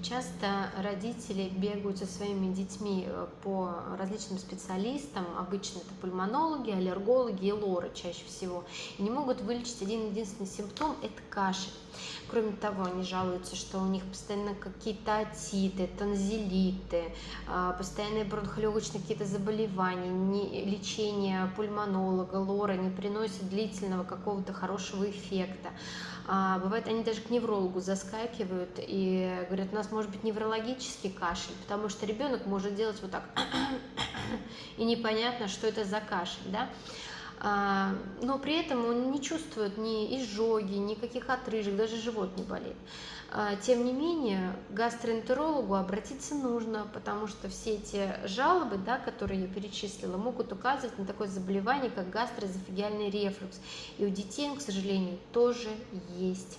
Часто родители бегают со своими детьми по различным специалистам, обычно это пульмонологи, аллергологи и лоры чаще всего, и не могут вылечить один единственный симптом – это кашель. Кроме того, они жалуются, что у них постоянно какие-то отиты, тонзиллиты, постоянные бронхолегочные какие-то заболевания, лечение пульмонолога, лора не приносит длительного какого-то хорошего эффекта. Бывает, они даже к неврологу заскакивают и говорят, у нас может быть неврологический кашель, потому что ребенок может делать вот так, и непонятно, что это за кашель, да? Но при этом он не чувствует ни изжоги, никаких отрыжек, даже живот не болит. Тем не менее, к гастроэнтерологу обратиться нужно, потому что все эти жалобы, да, которые я перечислила, могут указывать на такое заболевание, как гастроэзофагеальный рефлюкс. И у детей он, к сожалению, тоже есть.